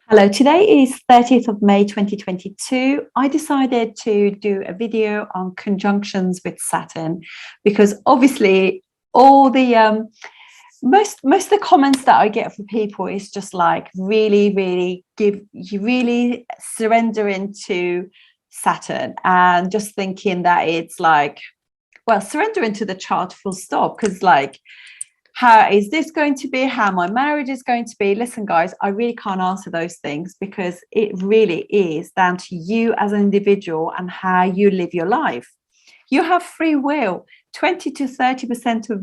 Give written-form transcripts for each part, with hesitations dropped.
Hello, today is 30th of May 2022. I decided to do a video on conjunctions with Saturn because obviously all the most of the comments that I get from people is just like really surrender into Saturn and just thinking that it's like, well, surrender into the chart full stop, because like, how is this going to be, how my marriage is going to be. Listen guys, I really can't answer those things because it really is down to you as an individual and how you live your life. You have free will. 20 to 30% of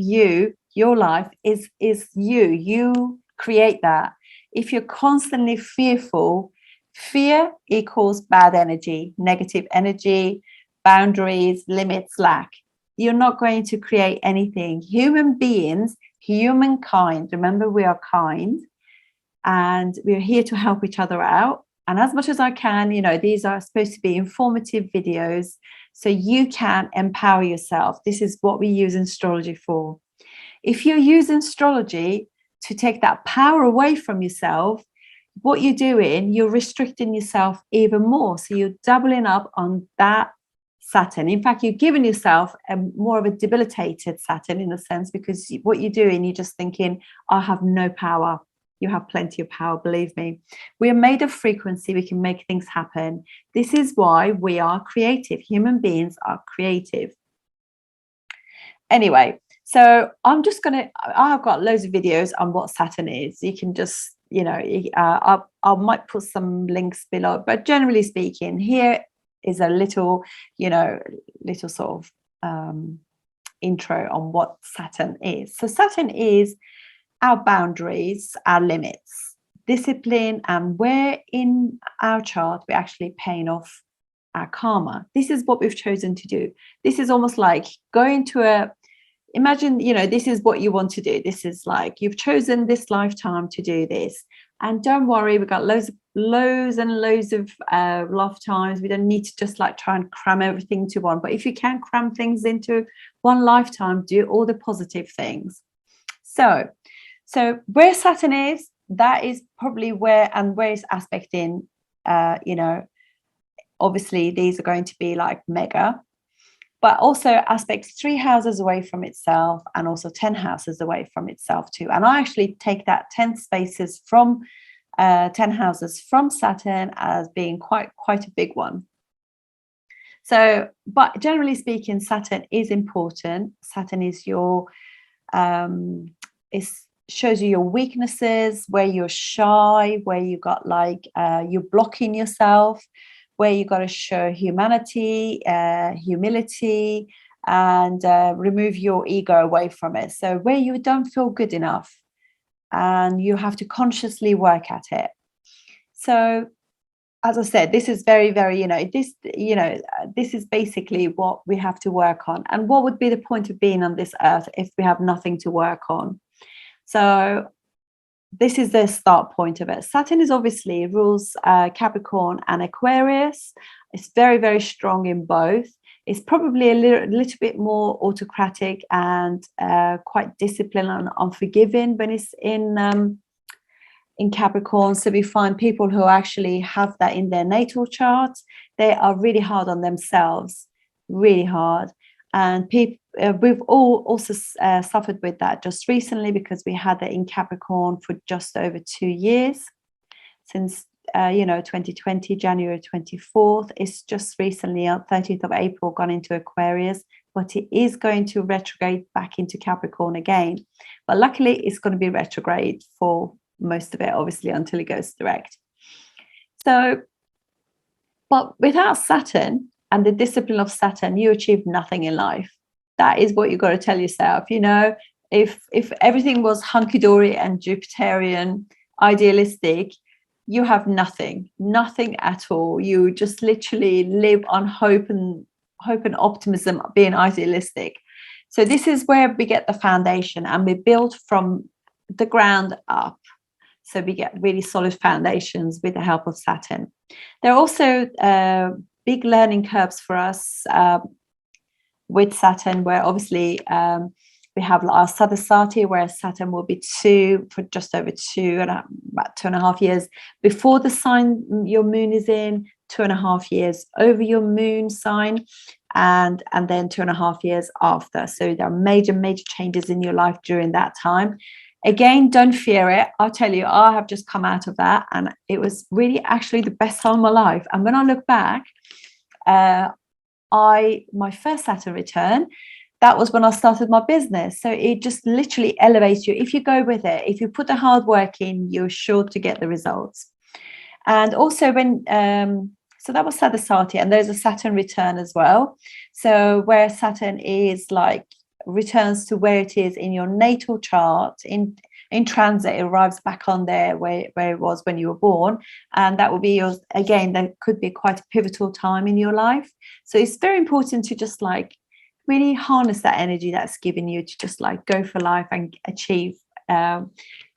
your life is you create that. If you're constantly fearful, fear equals bad energy, negative energy, boundaries, limits, lack. You're not going to create anything. Human beings, humankind, remember we are kind and we're here to help each other out. And as much as I can, these are supposed to be informative videos so you can empower yourself. This is what we use astrology for. If you're using astrology to take that power away from yourself, what you're doing, you're restricting yourself even more. So you're doubling up on that Saturn. In fact, you're giving yourself more of a debilitated Saturn in a sense, because what you're doing, you're just thinking, I have no power. You have plenty of power, believe me. We are made of frequency. We can make things happen. This is why we are creative. Human beings are creative. Anyway, so I've got loads of videos on what Saturn is. You can just, I might put some links below, but generally speaking, here is a little sort of intro on what Saturn is. So Saturn is our boundaries, our limits, discipline, and where in our chart we're actually paying off our karma. This is what we've chosen to do. This is almost like going to imagine, this is what you want to do. This is like you've chosen this lifetime to do this. And don't worry, we've got loads and loads of lifetimes. We don't need to just like try and cram everything into one. But if you can cram things into one lifetime, do all the positive things. So where Saturn is, that is probably where it's aspecting, obviously these are going to be like mega, but also aspects 3 houses away from itself and also 10 houses away from itself too. And I actually take that 10 spaces from 10 houses from Saturn as being quite a big one. So, but generally speaking, Saturn is important. Saturn is shows you your weaknesses, where you're shy, where you got like you're blocking yourself, where you got to show humanity, humility, and remove your ego away from it. So where you don't feel good enough and you have to consciously work at it. So as I said, this is very, very, this is basically what we have to work on. And what would be the point of being on this earth if we have nothing to work on? So this is the start point of it. Saturn is obviously rules Capricorn and Aquarius. It's very, very strong in both. It's probably a little bit more autocratic and quite disciplined and unforgiving when it's in Capricorn. So we find people who actually have that in their natal chart, they are really hard on themselves, really hard. And we've all also suffered with that just recently, because we had that in Capricorn for just over 2 years, since 2020, January 24th. It's just recently on 30th of April gone into Aquarius, but it is going to retrograde back into Capricorn again. But luckily it's going to be retrograde for most of it, obviously, until it goes direct. So, but without Saturn and the discipline of Saturn, you achieve nothing in life. That is what you've got to tell yourself. If everything was hunky-dory and Jupiterian, idealistic, you have nothing at all. You just literally live on hope and optimism, being idealistic. So this is where we get the foundation, and we build from the ground up. So we get really solid foundations with the help of Saturn. There are also big learning curves for us with Saturn, where obviously we have our Sadersati, where Saturn will be for just over about 2.5 years before the sign your moon is in, 2.5 years over your moon sign, and then 2.5 years after. So there are major changes in your life during that time. Again, don't fear it. I'll tell you, I have just come out of that, and it was really actually the best time of my life. And when I look back, my first Saturn return, that was when I started my business. So it just literally elevates you. If you go with it, if you put the hard work in, you're sure to get the results. And also when so that was Sadersati, and there's a Saturn return as well. So where Saturn is like returns to where it is in your natal chart in transit, it arrives back on there where it was when you were born, and that will be yours again. That could be quite a pivotal time in your life. So it's very important to just like really harness that energy that's given you to just like go for life and achieve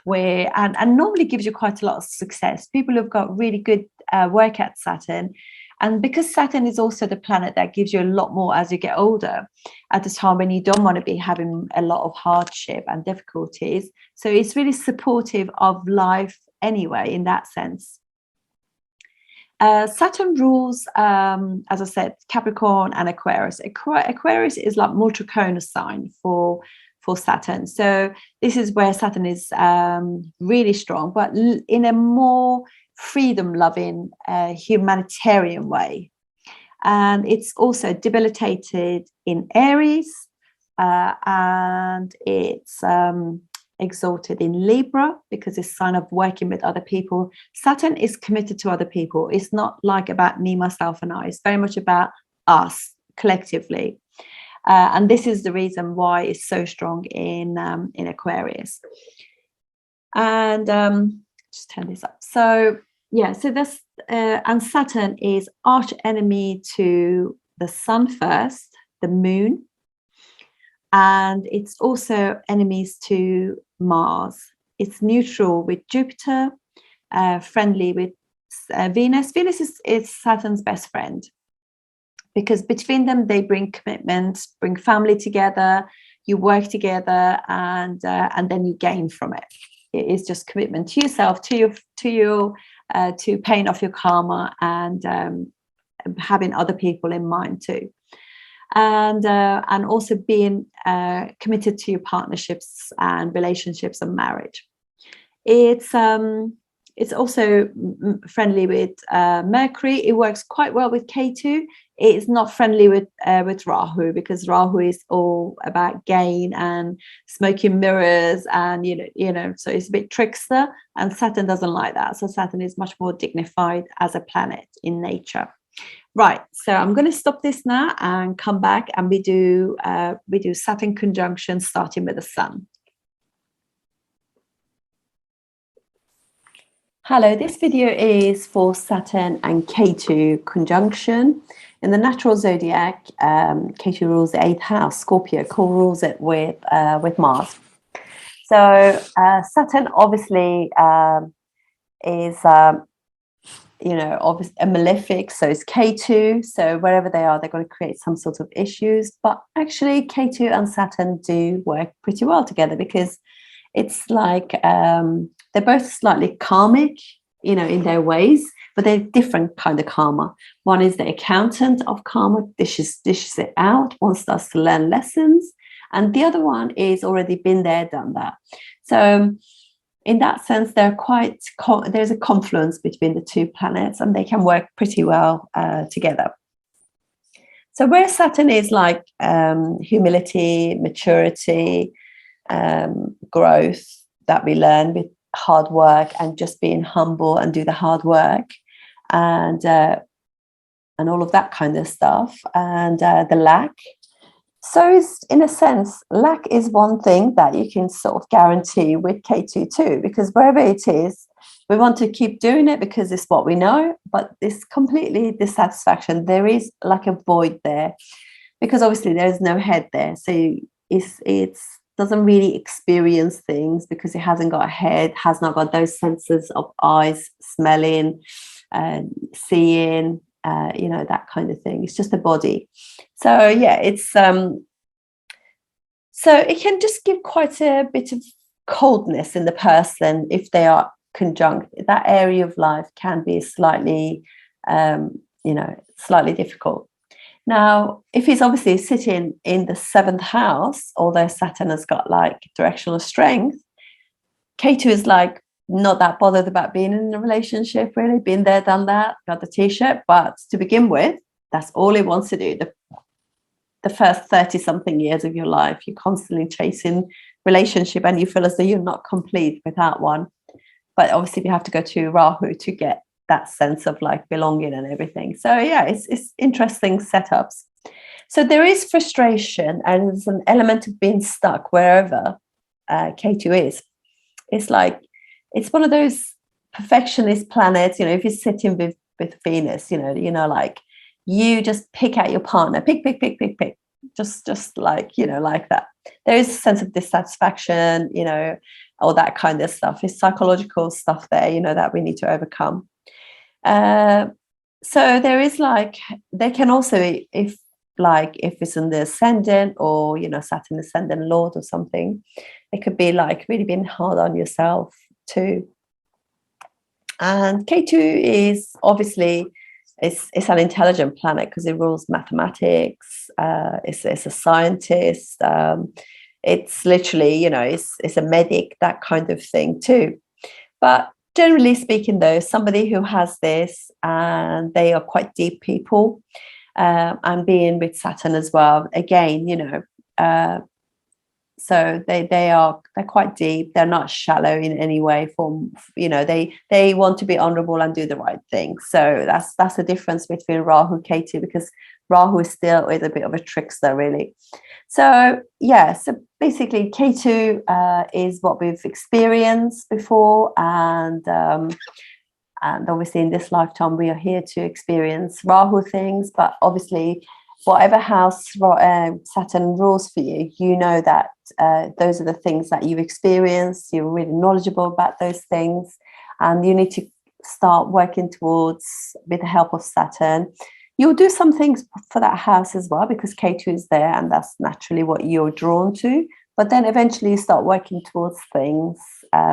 where and normally gives you quite a lot of success. People have got really good work at Saturn, and because Saturn is also the planet that gives you a lot more as you get older, at the time when you don't want to be having a lot of hardship and difficulties. So it's really supportive of life anyway in that sense. Saturn rules, as I said, Capricorn and Aquarius. Aquarius is like multiconus sign for Saturn. So this is where Saturn is really strong, but in a more freedom-loving, humanitarian way. And it's also debilitated in Aries, and it's exalted in Libra because it's a sign of working with other people. Saturn is committed to other people. It's not like about me, myself, and I. It's very much about us collectively. And this is the reason why it's so strong in Aquarius. And just turn this up. So yeah, so this and Saturn is arch enemy to the Sun first, the Moon, and it's also enemies to Mars. It's neutral with Jupiter, friendly with Venus. Venus is Saturn's best friend, because between them they bring commitment, bring family together, you work together, and then you gain from it. It is just commitment to yourself, to paying off your karma, and having other people in mind too, and also being committed to your partnerships and relationships and marriage. It's also friendly with Mercury. It works quite well with Ketu. It's not friendly with Rahu, because Rahu is all about gain and smoking mirrors, and you know, so it's a bit trickster. And Saturn doesn't like that. So Saturn is much more dignified as a planet in nature. Right. So I'm going to stop this now and come back, and we do Saturn conjunction starting with the Sun. Hello, this video is for Saturn and Ketu conjunction. In the natural zodiac, Ketu rules the 8th house, Scorpio, co-rules it with Mars. So Saturn obviously is, obviously a malefic, so is Ketu. So wherever they are, they're going to create some sort of issues. But actually, Ketu and Saturn do work pretty well together, because it's like they're both slightly karmic, in their ways, but they're different kind of karma. One is the accountant of karma, dishes it out, one starts to learn lessons, and the other one is already been there, done that. So in that sense, there's a confluence between the two planets, and they can work pretty well together. So where Saturn is like humility, maturity, growth that we learn with hard work, and just being humble and do the hard work, and all of that kind of stuff, and the lack. So it's, in a sense, lack is one thing that you can sort of guarantee with K2 too, because wherever it is, we want to keep doing it because it's what we know, but it's completely dissatisfaction. There is like a void there, because obviously there is no head there. So it's doesn't really experience things because it hasn't got a head, has not got those senses of eyes, smelling, seeing, that kind of thing. It's just a body. So yeah, it's So it can just give quite a bit of coldness in the person if they are conjunct. That area of life can be slightly, slightly difficult. Now, if he's obviously sitting in the seventh house, although Saturn has got like directional strength, Ketu is like not that bothered about being in a relationship, really. Been there, done that, got the t-shirt. But to begin with, that's all he wants to do. The first 30 something years of your life, you're constantly chasing relationship and you feel as though you're not complete without one. But obviously you have to go to Rahu to get that sense of like belonging and everything. So yeah, it's interesting setups. So there is frustration and there's an element of being stuck wherever Ketu is. It's like, it's one of those perfectionist planets, if you're sitting with Venus, like you just pick out your partner, pick, just like, like that. There is a sense of dissatisfaction, all that kind of stuff. It's psychological stuff there, that we need to overcome. So there is like, they can also, if it's in the ascendant or, Saturn ascendant Lord or something, it could be like really being hard on yourself too. And Ketu is obviously, it's an intelligent planet because it rules mathematics. It's a scientist. It's literally, it's a medic, that kind of thing too. But generally speaking, though, somebody who has this and they are quite deep people, and being with Saturn as well, again, so they're quite deep. They're not shallow in any way. They want to be honourable and do the right thing. So that's the difference between Rahu and Ketu, because Rahu is a bit of a trickster, really. So yeah, so basically Ketu is what we've experienced before, and obviously in this lifetime we are here to experience Rahu things, but obviously whatever house Saturn rules for you, that those are the things that you've experienced. You're really knowledgeable about those things, and you need to start working towards, with the help of Saturn. You'll do some things for that house as well, because Ketu is there and that's naturally what you're drawn to. But then eventually you start working towards things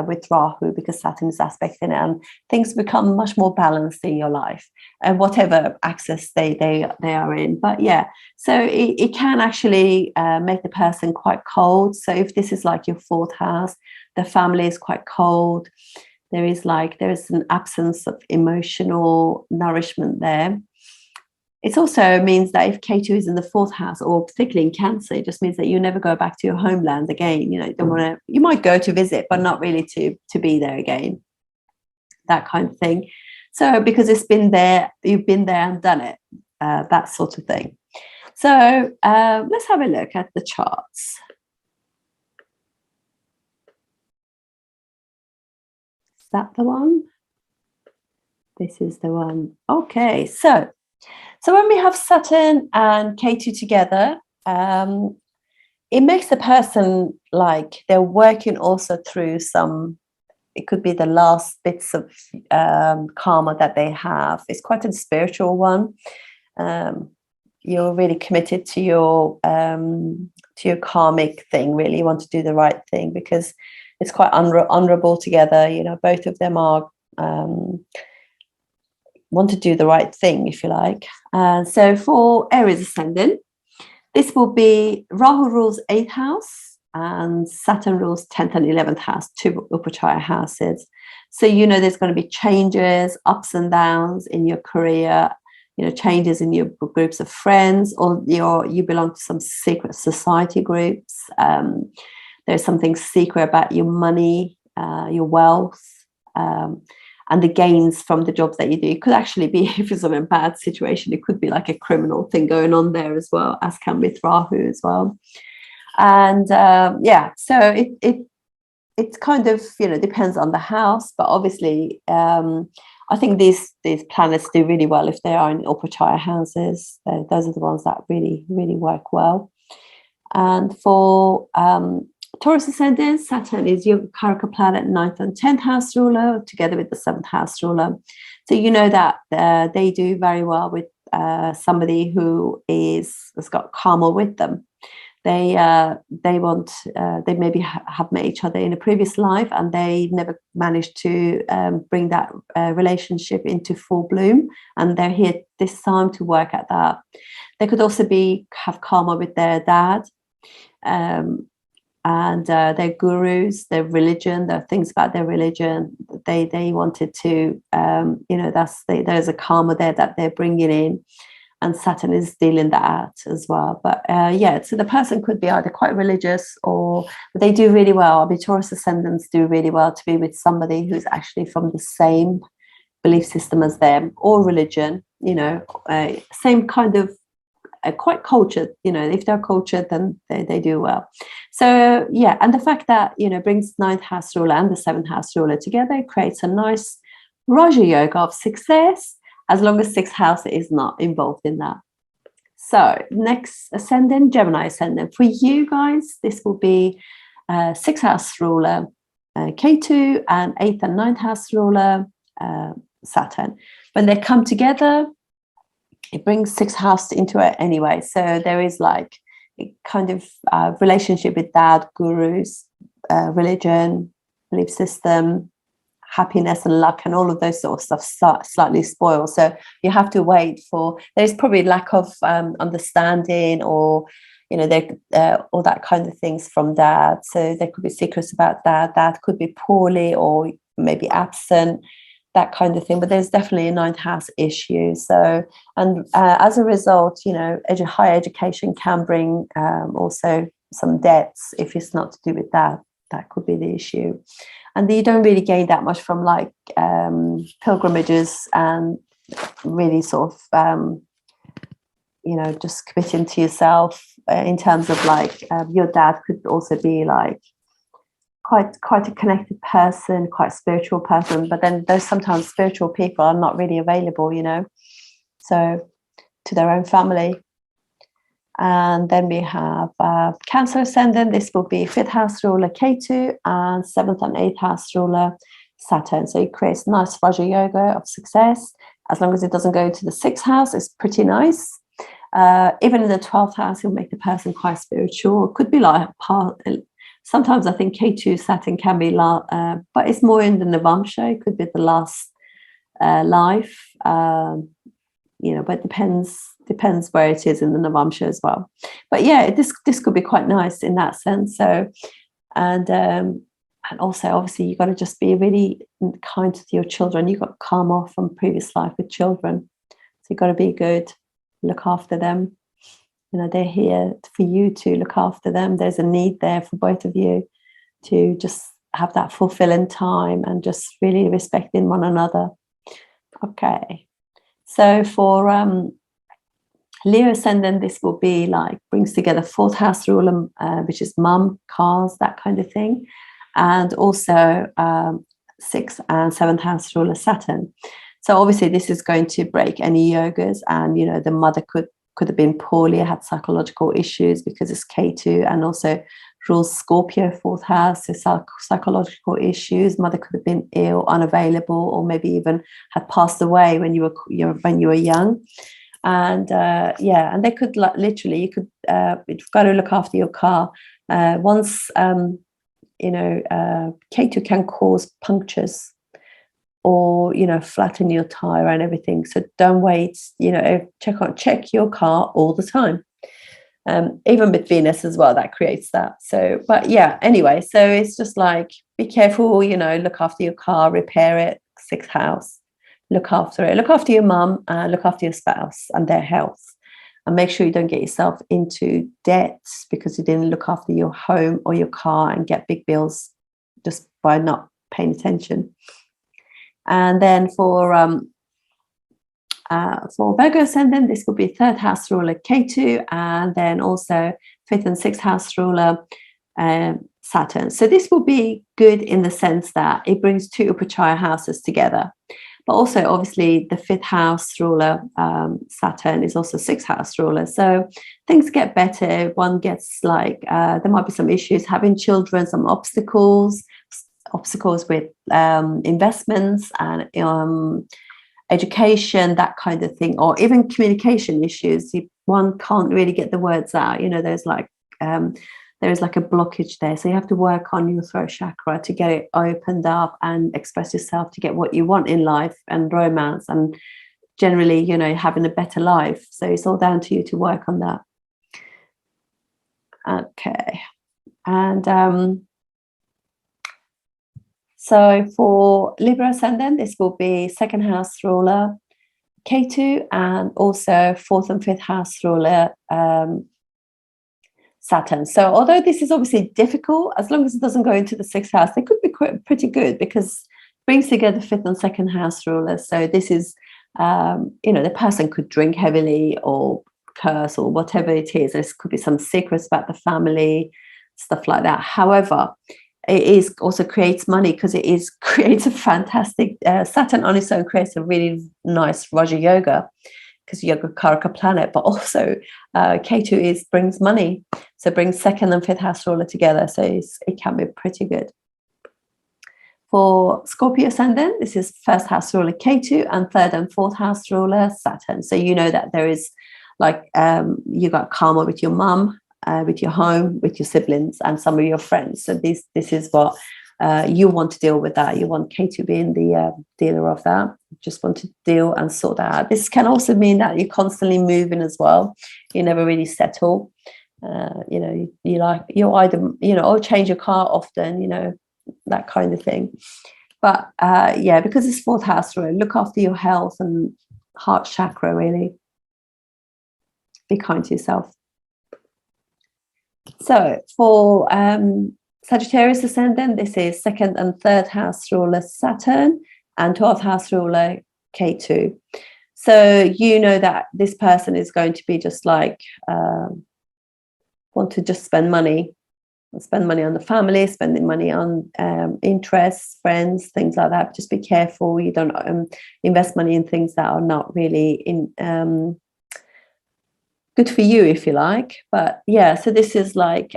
with Rahu, because Saturn is aspecting it, and things become much more balanced in your life and whatever access they are in. But yeah, so it can actually make the person quite cold. So if this is like your fourth house, the family is quite cold. There is an absence of emotional nourishment there. It also means that if Ketu is in the fourth house, or particularly in Cancer, it just means that you never go back to your homeland again. You might go to visit, but not really to be there again, that kind of thing. So because it's been there, you've been there and done it, that sort of thing. So let's have a look at the charts. Is that the one? This is the one. Okay, so when we have Saturn and Ketu together, it makes the person like they're working also through it could be the last bits of karma that they have. It's quite a spiritual one. You're really committed to your karmic thing, really. You want to do the right thing because it's quite honorable together. Both of them are want to do the right thing, if you like. So for Aries ascendant, this will be Rahu rules 8th house and Saturn rules 10th and 11th house, 2 Upachaya houses. So there's going to be changes, ups and downs in your career, changes in your groups of friends, or you belong to some secret society groups. There's something secret about your money, your wealth, and the gains from the jobs that you do. It could actually be, if it's in a bad situation, it could be like a criminal thing going on there as well, as can with Rahu as well. And so it kind of depends on the house, but obviously I think these planets do really well if they are in Upachaya houses. Those are the ones that really, really work well. And for Taurus ascendant, Saturn is your Karaka planet, 9th and 10th house ruler, together with the 7th house ruler. So that they do very well with somebody who has got karma with them. they maybe have met each other in a previous life, and they never managed to bring that relationship into full bloom, and they're here this time to work at that. They could also have karma with their dad, and their gurus, their religion, their things about their religion. They wanted to, there's a karma there that they're bringing in, and Saturn is dealing that out as well. But so the person could be either quite religious, or they do really well. I mean, Taurus ascendants do really well to be with somebody who's actually from the same belief system as them, or religion, same kind of, quite cultured. If they're cultured, then they do well. So and the fact that brings 9th house ruler and the 7th house ruler together creates a nice Raja Yoga of success, as long as 6th house is not involved in that. So next ascendant, Gemini ascendant. For you guys, this will be 6th house ruler Ketu and 8th and 9th house ruler Saturn. When they come together, it brings 6th house into it anyway. So there is like a kind of relationship with dad, gurus, religion, belief system, happiness and luck, and all of those sort of stuff slightly spoil. So you have to wait for, there's probably lack of understanding, or all that kind of things from dad. So there could be secrets about dad. Dad could be poorly or maybe absent, that kind of thing. But there's definitely a 9th house issue. So, and as a result, higher education can bring also some debts if it's not to do with that. That could be the issue. And you don't really gain that much from like pilgrimages and really sort of, just committing to yourself in terms of like your dad could also be like quite a connected person, quite spiritual person. But then those sometimes spiritual people are not really available, so to their own family. And then we have Cancer ascendant. This will be 5th house ruler Ketu and 7th and 8th house ruler Saturn. So it creates nice Raja Yoga of success. As long as it doesn't go into the 6th house, it's pretty nice. Even in the 12th house, it'll make the person quite spiritual. It could be like sometimes I think Ketu Saturn can be, but it's more in the Navamsha. It could be the last life, but it depends where it is in the Navamsha as well. But this could be quite nice in that sense. So, and also obviously you've got to just be really kind to your children. You've got karma from previous life with children, so you've got to be good, look after them. They're here for you to look after them. There's a need there for both of you to just have that fulfilling time and just really respecting one another. Okay, so for Leo ascendant, this will be like brings together 4th house ruler, which is mum, cars, that kind of thing, and also 6th and 7th house ruler Saturn. So obviously this is going to break any yogas, and the mother could have been poorly, had psychological issues because it's Ketu, and also rules Scorpio 4th house, so psychological issues. Mother could have been ill, unavailable, or maybe even had passed away when you were young. And and they could literally, you've got to look after your car. Once Ketu can cause punctures or flatten your tire and everything. So don't wait. Check your car all the time. Even with Venus as well, that creates that. So, but anyway, so it's just like be careful. Look after your car, repair it. 6th house. Look after it. Look after your mum, and look after your spouse and their health, and make sure you don't get yourself into debt because you didn't look after your home or your car and get big bills just by not paying attention. And then for Virgo ascendant, this will be 3rd house ruler Ketu, and then also 5th and 6th house ruler Saturn. So this will be good in the sense that it brings 2 Upachaya houses together. But also, obviously, the 5th house ruler, Saturn, is also 6th house ruler. So things get better. One gets like, there might be some issues having children, some obstacles with investments and education, that kind of thing, or even communication issues. One can't really get the words out. There's like there is like a blockage there. So you have to work on your throat chakra to get it opened up and express yourself to get what you want in life and romance and generally, you know, having a better life. So it's all down to you to work on that. Okay. And so for Libra Ascendant, this will be second house ruler Ketu, and also fourth and fifth house ruler Saturn. So although this is obviously difficult, as long as it doesn't go into the sixth house, they could be pretty good because it brings together fifth and second house rulers. So this is, you know, the person could drink heavily or curse or whatever it is. There could be some secrets about the family, stuff like that. However, it is also creates money because it is creates a fantastic Saturn on its own creates a really nice Raja Yoga because Yoga Karaka planet, but also Ketu brings money, so brings second and fifth house ruler together, so it can be pretty good. For Scorpio Ascendant, this is first house ruler Ketu and third and fourth house ruler Saturn. So you know that there is like you got karma with your mum, with your home, with your siblings, and some of your friends. So this is what you want to deal with. That you want Ketu being the dealer of that. You just want to deal and sort that out. This can also mean that you're constantly moving as well. You never really settle. You know, you either, you know, or change your car often, you know, that kind of thing. But yeah, because it's fourth house ruler, look after your health and heart chakra. Really, be kind to yourself. So for Sagittarius Ascendant, this is second and third house ruler Saturn and 12th house ruler Ketu. So you know that this person is going to be just like want to just spend money on the family, spending money on interests, friends, things like that. Just be careful you don't invest money in things that are not really good for you, if you like. But yeah, so this is like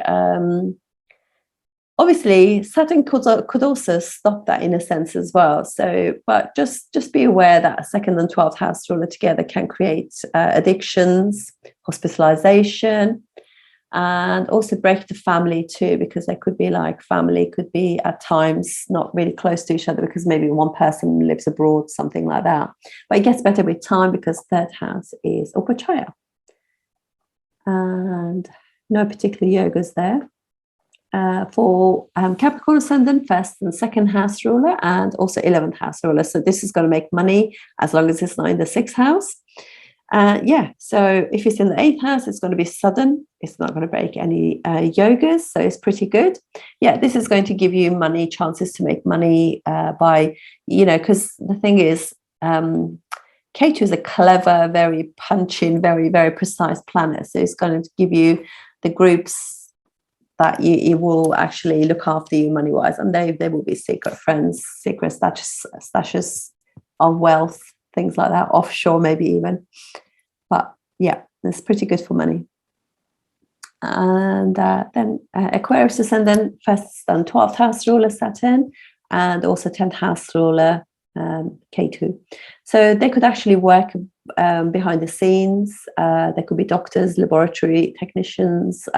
obviously Saturn could also stop that in a sense as well. So but just be aware that second and 12th house ruler together can create addictions, hospitalization, and also break the family too, because there could be like family could be at times not really close to each other because maybe one person lives abroad, something like that. But it gets better with time because third house is Upachaya. And no particular yogas there. For Capricorn Ascendant, first and second house ruler, and also 11th house ruler. So this is going to make money as long as it's not in the sixth house. Yeah, so if it's in the 8th house, it's going to be sudden. It's not going to break any yogas, so it's pretty good. Yeah, this is going to give you money, chances to make money by, you know, because the thing is, Ketu is a clever, very punching, very, very precise planet. So it's going to give you the groups that you will actually look after you money-wise. And they will be secret friends, secret stashes of wealth, things like that, offshore maybe even. But yeah, it's pretty good for money. And then Aquarius Ascendant, first and 12th house ruler Saturn, and also 10th house ruler Ketu. So they could actually work behind the scenes. There could be doctors, laboratory technicians,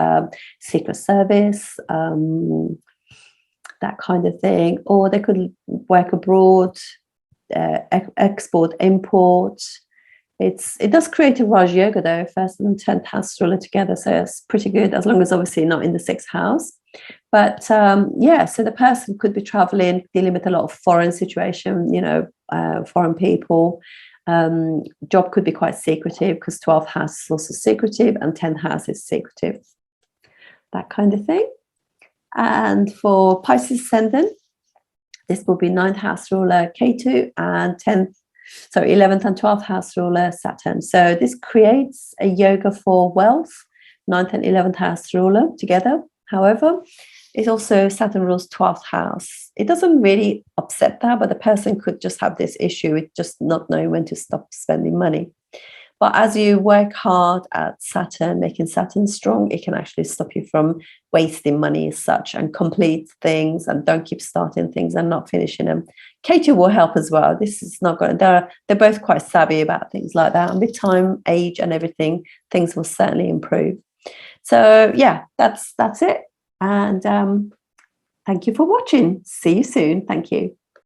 secret service, that kind of thing. Or they could work abroad, export, import. It does create a Raj Yoga though, first and 10th house ruler together, so it's pretty good, as long as obviously not in the 6th house. But yeah, so the person could be traveling, dealing with a lot of foreign situation, you know, foreign people. Job could be quite secretive because 12th house is also secretive and 10th house is secretive, that kind of thing. And for Pisces Ascendant, this will be 9th house ruler Ketu and 11th and 12th house ruler Saturn. So this creates a yoga for wealth, 9th and 11th house ruler together. However, it also Saturn rules 12th house. It doesn't really upset that, but the person could just have this issue with just not knowing when to stop spending money. But as you work hard at Saturn, making Saturn strong, it can actually stop you from wasting money as such and complete things, and don't keep starting things and not finishing them. Ketu will help as well. This is not going. They're both quite savvy about things like that. And with time, age, and everything, things will certainly improve. So yeah, that's it. And thank you for watching. See you soon. Thank you.